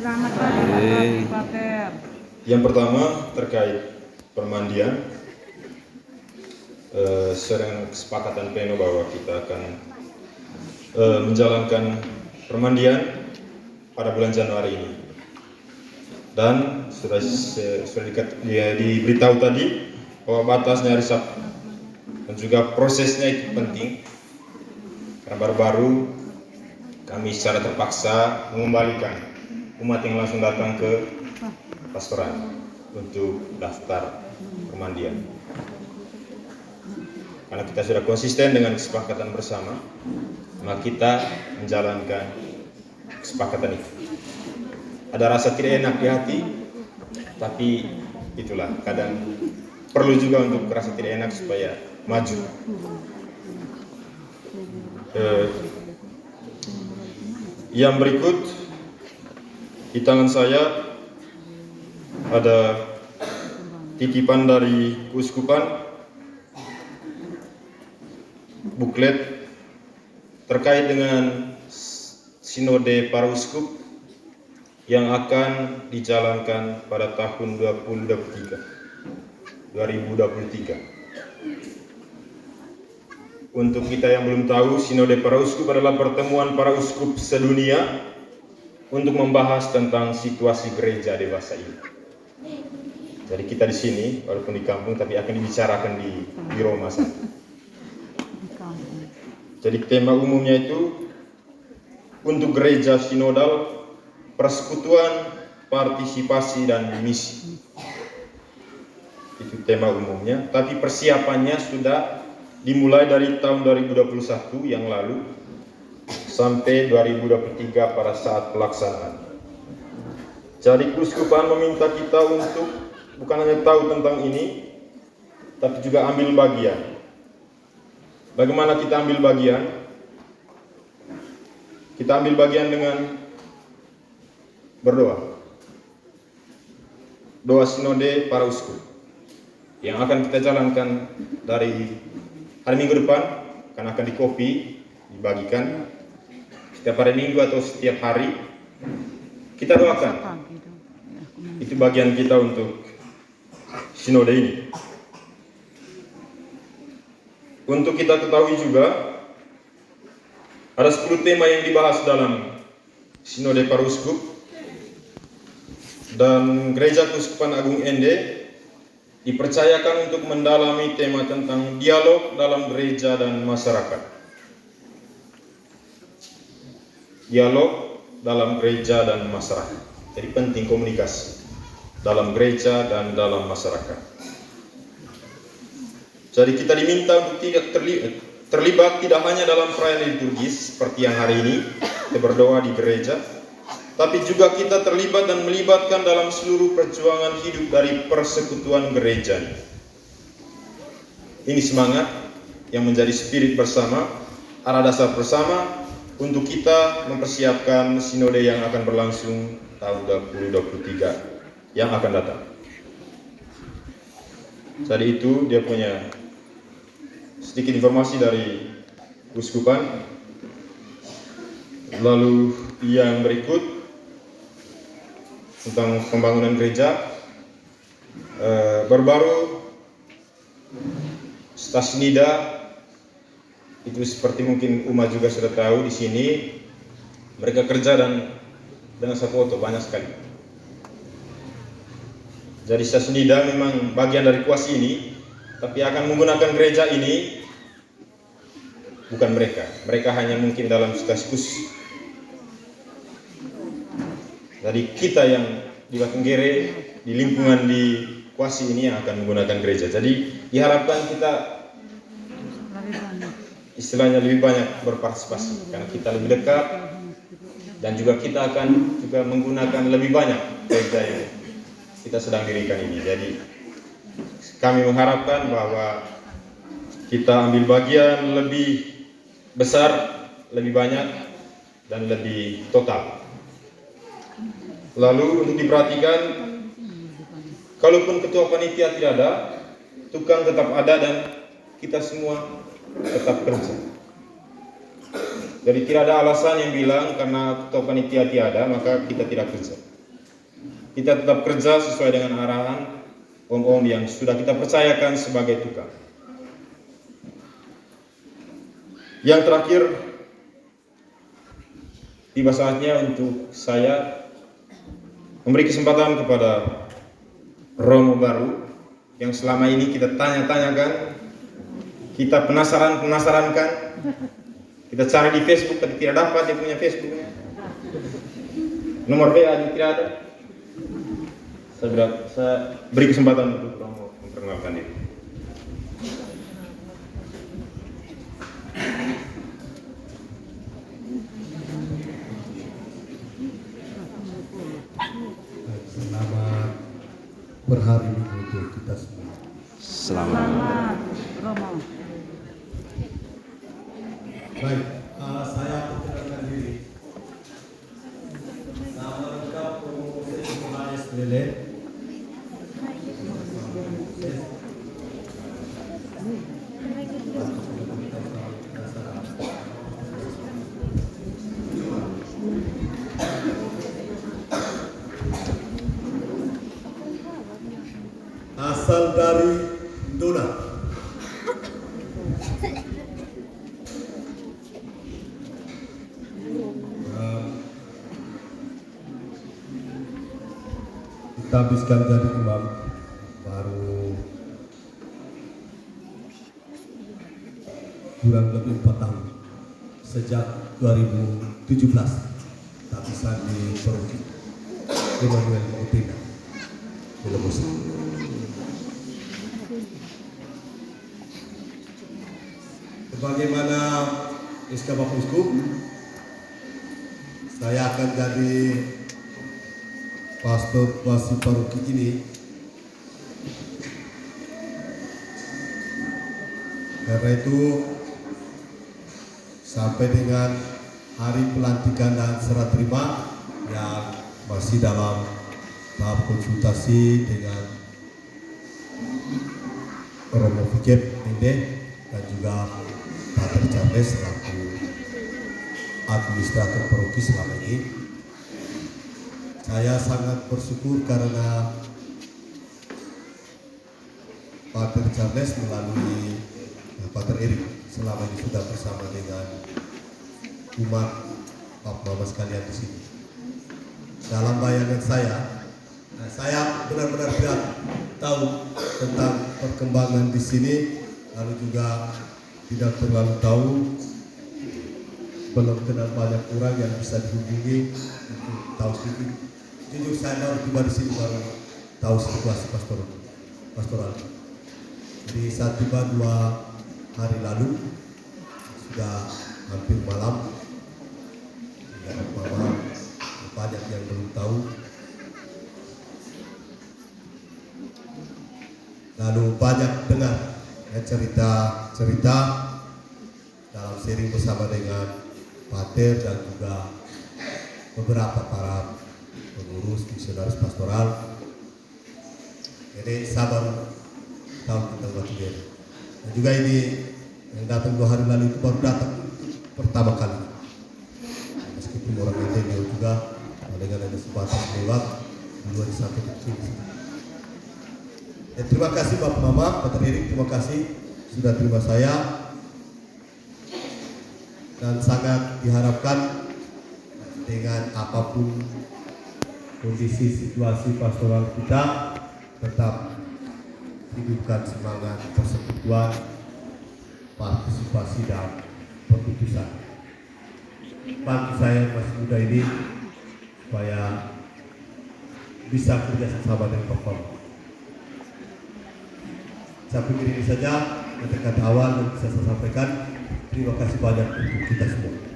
Selamat pagi, Pater. Yang pertama terkait permandian, secara kesepakatan pleno bahwa kita akan menjalankan permandian pada bulan Januari ini. Dan sudah diberitahu tadi bahwa batasnya hari Sabtu dan juga prosesnya itu penting karena baru-baru kami secara terpaksa mengembalikan umat yang langsung datang ke pastoran untuk daftar permandian. Karena kita sudah konsisten dengan kesepakatan bersama, maka kita menjalankan kesepakatan itu. Ada rasa tidak enak di hati, tapi itulah kadang perlu juga untuk rasa tidak enak supaya maju. Yang berikut di tangan saya ada titipan dari Keuskupan, buklet terkait dengan Sinode Para Uskup yang akan dijalankan pada tahun 2023. Untuk kita yang belum tahu, Sinode Para Uskup adalah pertemuan para uskup sedunia untuk membahas tentang situasi gereja dewasa ini. Jadi kita di sini, walaupun di kampung, tapi akan dibicarakan di Roma sana. Jadi tema umumnya itu untuk gereja sinodal, persekutuan, partisipasi, dan misi. Itu tema umumnya, tapi persiapannya sudah dimulai dari tahun 2021 yang lalu sampai 2023 pada saat pelaksanaan. Jadi Keuskupan meminta kita untuk bukan hanya tahu tentang ini, tapi juga ambil bagian. Bagaimana kita ambil bagian? Kita ambil bagian dengan berdoa. Doa Sinode Para Uskup yang akan kita jalankan dari hari Minggu depan, kan akan dikopi, dibagikan setiap hari Minggu atau setiap hari. Kita doakan. Itu bagian kita untuk Sinode ini. Untuk kita ketahui juga, ada 10 tema yang dibahas dalam Sinode Para Uskup, dan Gereja Keuskupan Agung Ende dipercayakan untuk mendalami tema tentang dialog dalam gereja dan masyarakat. Dialog dalam gereja dan masyarakat. Jadi penting komunikasi dalam gereja dan dalam masyarakat. Jadi kita diminta untuk tidak terlibat tidak hanya dalam perayaan liturgis seperti yang hari ini kita berdoa di gereja, tapi juga kita terlibat dan melibatkan dalam seluruh perjuangan hidup dari persekutuan gereja. Ini semangat yang menjadi spirit bersama, arah dasar bersama untuk kita mempersiapkan sinode yang akan berlangsung tahun 2023 yang akan datang. Jadi itu dia punya sedikit informasi dari Keuskupan. Lalu yang berikut tentang pembangunan gereja, baru-baru stasiun Nida itu seperti mungkin Uma juga sudah tahu di sini mereka kerja dan dengan Sapoto banyak sekali. Jadi stasiun Nida memang bagian dari kuasi ini, tapi akan menggunakan gereja ini bukan mereka. Mereka hanya mungkin dalam stasiun khusus. Jadi kita yang di Batenggere, di lingkungan di kuasi ini yang akan menggunakan gereja. Jadi diharapkan kita istilahnya lebih banyak berpartisipasi karena kita lebih dekat dan juga kita akan juga menggunakan lebih banyak gereja yang kita sedang dirikan ini. Jadi kami mengharapkan bahwa kita ambil bagian lebih besar, lebih banyak dan lebih total. Lalu untuk diperhatikan, kalaupun ketua panitia tidak ada, tukang tetap ada dan kita semua tetap kerja. Jadi tidak ada alasan yang bilang karena ketua panitia tiada maka kita tidak kerja. kita tetap kerja sesuai dengan arahan om-om yang sudah kita percayakan sebagai tukang. Yang terakhir, tiba saatnya untuk saya memberi kesempatan kepada Romo baru yang selama ini kita tanya-tanyakan, kita penasarankan, kita cari di Facebook tapi tidak dapat dia punya Facebooknya, nomor WA juga tidak ada. Saya beri kesempatan untuk Romo memperkenalkan diri. Selamat berhari minggu untuk kita semua. Selamat Romo. Baik, saya perkenalkan diri. Nama lengkap Romo Moses Yohanes Lele. Asal dari Dona. Kita habiskan jadi imam baru kurang lebih 4 tahun sejak 2017 tak bisa di Paroki Emmanuel Mautina di Lemosa. Sebagaimana SK Bapak Uskup, saya akan jadi pastor kuasi paroki ini karena itu sampai dengan hari pelantikan dan serah terima yang masih dalam tahap konsultasi dengan Romo Fikep Ninde dan juga Pater Charles selaku administrator paroki selama ini. Saya sangat bersyukur karena Pater Charles melalui Pater Erik selama ini sudah bersama dengan umat Bapak-Bapak sekalian di sini. Dalam bayangan saya benar-benar tidak tahu tentang perkembangan di sini, lalu juga tidak terlalu tahu, belum kenal banyak orang yang bisa dihubungi untuk tahu sedikit. Jujur saya baru tiba di sini baru tahu situasi pastoral. Jadi saat tiba 2 hari lalu sudah hampir malam, banyak yang belum tahu. Lalu banyak dengar cerita dalam sharing bersama dengan Pater dan juga beberapa para pengurus misionaris pastoral. Jadi sabar tahu tentang Batu Gede. Dan juga ini yang datang 2 hari lalu itu baru datang pertama kali. Meskipun orang ini juga dengan ada sebatas lewat dua di satu kecil. Terima kasih Bapak Mama, Pater Erik, terima kasih sudah terima saya. Dan sangat diharapkan dengan apapun kondisi situasi pastoral kita tetap hidupkan semangat persekutuan, partisipasi dan perputusan. Bantu saya masih muda ini supaya bisa kerja sama dengan Bapak. Saya pikir ini saja kata-kata awal yang bisa saya sampaikan. Terima kasih banyak untuk kita semua.